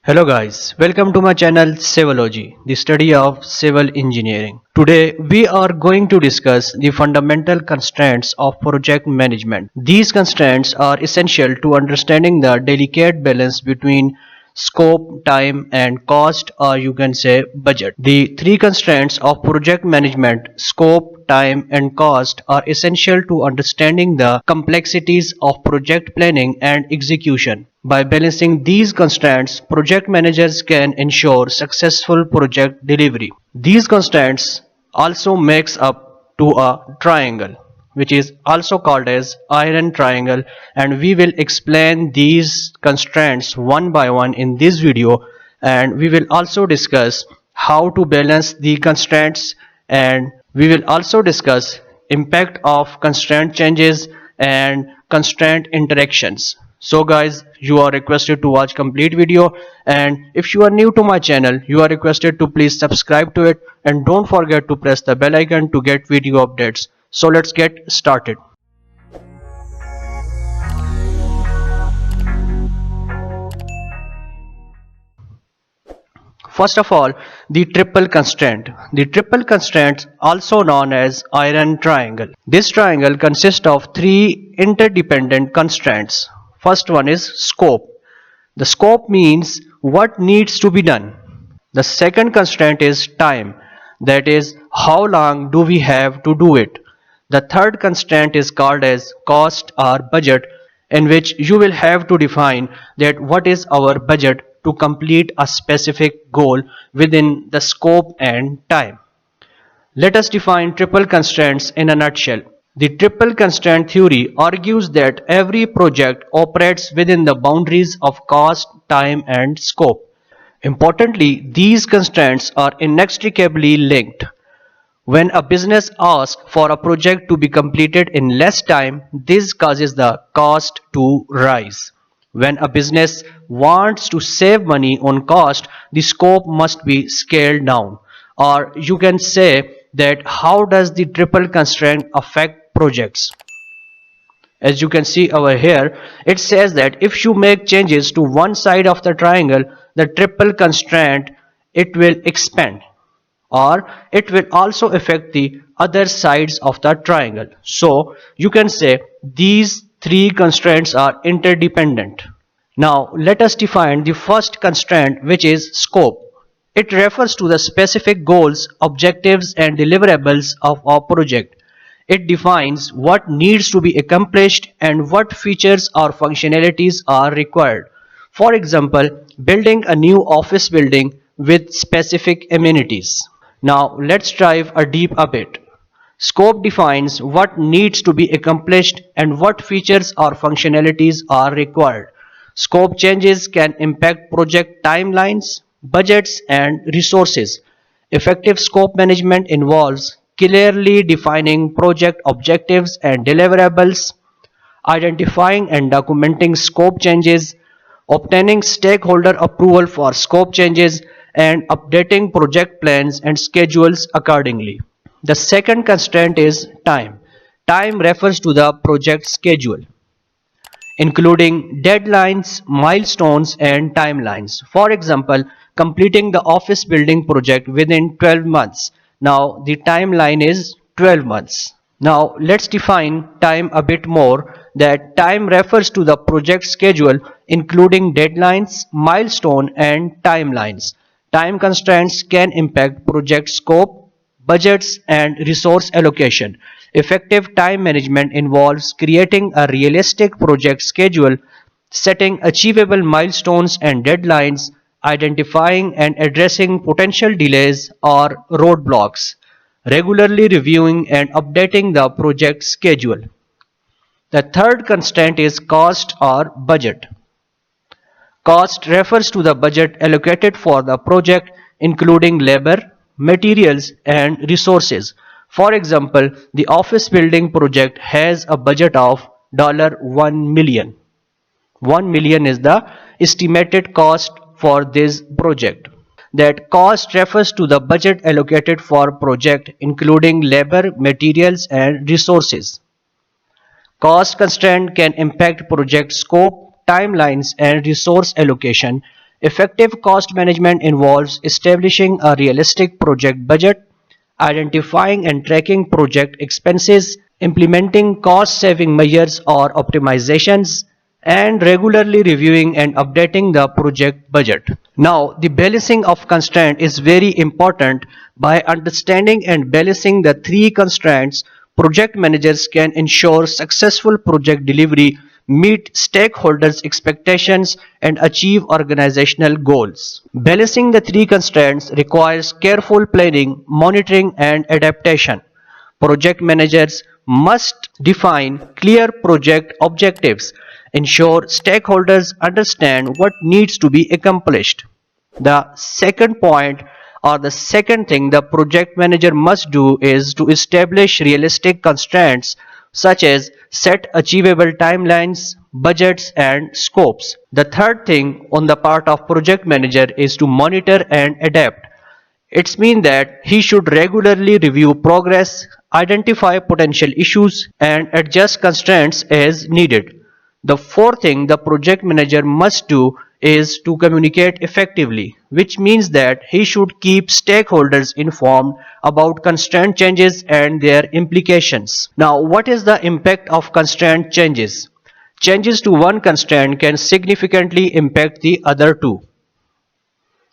Hello guys, welcome to my channel Civology, the study of civil engineering. Today we are going to discuss the fundamental constraints of project management. These constraints are essential to understanding the delicate balance between scope, time and cost, or you can say budget. The three constraints of project management, scope, time and cost, are essential to understanding the complexities of project planning and execution. By balancing these constraints, project managers can ensure successful project delivery. These constraints also makes up to a triangle, which is also called as iron triangle, and we will explain these constraints one by one in this video, and we will also discuss how to balance the constraints, and we will also discuss impact of constraint changes and constraint interactions. So guys, you are requested to watch complete video, and if you are new to my channel, you are requested to please subscribe to it and don't forget to press the bell icon to get video updates. So let's get started. First of all, the triple constraint. The triple constraint, also known as iron triangle. This triangle consists of three interdependent constraints. First one is scope. The scope means what needs to be done. The second constraint is time, that is, how long do we have to do it. The third constraint is called as cost or budget, in which you will have to define that what is our budget to complete a specific goal within the scope and time. Let us define triple constraints in a nutshell. The triple constraint theory argues that every project operates within the boundaries of cost, time, and scope. Importantly, these constraints are inextricably linked. When a business asks for a project to be completed in less time, this causes the cost to rise. When a business wants to save money on cost, the scope must be scaled down. Or you can say that how does the triple constraint affect projects? As you can see over here, it says that if you make changes to one side of the triangle, the triple constraint, it will expand, or it will also affect the other sides of the triangle. So you can say these three constraints are interdependent. Now let us define the first constraint, which is scope. It refers to the specific goals, objectives and deliverables of our project. It defines what needs to be accomplished and what features or functionalities are required. For example, building a new office building with specific amenities. Now let's dive deep a bit. Scope defines what needs to be accomplished and what features or functionalities are required. Scope changes can impact project timelines, budgets, and resources. Effective scope management involves clearly defining project objectives and deliverables, identifying and documenting scope changes, obtaining stakeholder approval for scope changes, and updating project plans and schedules accordingly. The second constraint is time. Time refers to the project schedule, including deadlines, milestones, and timelines. For example, completing the office building project within 12 months. Now, the timeline is 12 months. Now, let's define time a bit more. That time refers to the project schedule, including deadlines, milestone, and timelines. Time constraints can impact project scope, budgets, and resource allocation. Effective time management involves creating a realistic project schedule, setting achievable milestones and deadlines, identifying and addressing potential delays or roadblocks, regularly reviewing and updating the project schedule. The third constraint is cost or budget. Cost refers to the budget allocated for the project, including labor, materials, and resources. For example, the office building project has a budget of $1 million. 1 million is the estimated cost for this project. That cost refers to the budget allocated for project, including labor, materials, and resources. Cost constraint can impact project scope, timelines, and resource allocation. Effective cost management involves establishing a realistic project budget, identifying and tracking project expenses, implementing cost-saving measures or optimizations, and regularly reviewing and updating the project budget. Now, the balancing of constraint is very important. By understanding and balancing the three constraints, project managers can ensure successful project delivery, meet stakeholders' expectations, and achieve organizational goals. Balancing the three constraints requires careful planning, monitoring, and adaptation. Project managers must define clear project objectives, ensure stakeholders understand what needs to be accomplished. The second point or the second thing the project manager must do is to establish realistic constraints such as set achievable timelines, budgets, and scopes. The third thing on the part of project manager is to monitor and adapt. It means that he should regularly review progress, identify potential issues, and adjust constraints as needed. The fourth thing the project manager must do is to communicate effectively, which means that he should keep stakeholders informed about constraint changes and their implications. Now, what is the impact of constraint changes? Changes to one constraint can significantly impact the other two.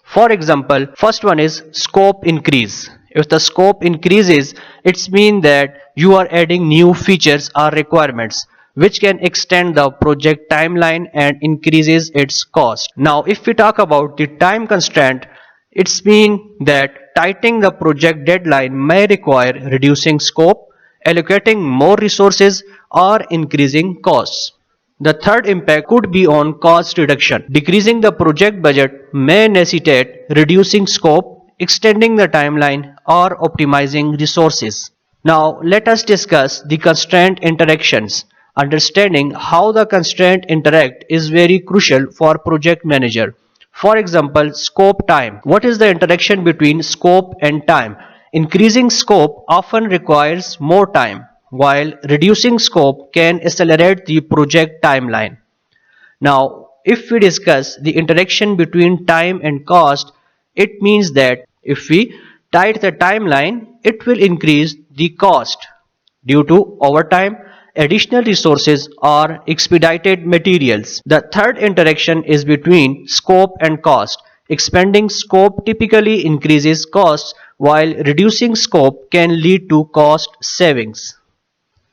For example, first one is scope increase. If the scope increases, it means that you are adding new features or requirements which can extend the project timeline and increases its cost. Now, if we talk about the time constraint, it means that tightening the project deadline may require reducing scope, allocating more resources, or increasing costs. The third impact could be on cost reduction. Decreasing the project budget may necessitate reducing scope, extending the timeline, or optimizing resources. Now, let us discuss the constraint interactions. Understanding how the constraint interact is very crucial for project manager. For example, scope time. What is the interaction between scope and time? Increasing scope often requires more time, while reducing scope can accelerate the project timeline. Now, if we discuss the interaction between time and cost, it means that if we tighten the timeline, it will increase the cost due to overtime, additional resources, or expedited materials. The third interaction is between scope and cost. Expanding scope typically increases costs, while reducing scope can lead to cost savings.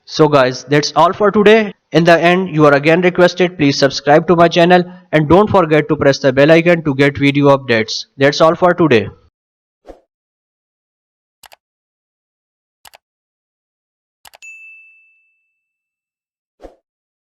So guys, that's all for today. In the end, you are again requested, please subscribe to my channel and don't forget to press the bell icon to get video updates. That's all for today.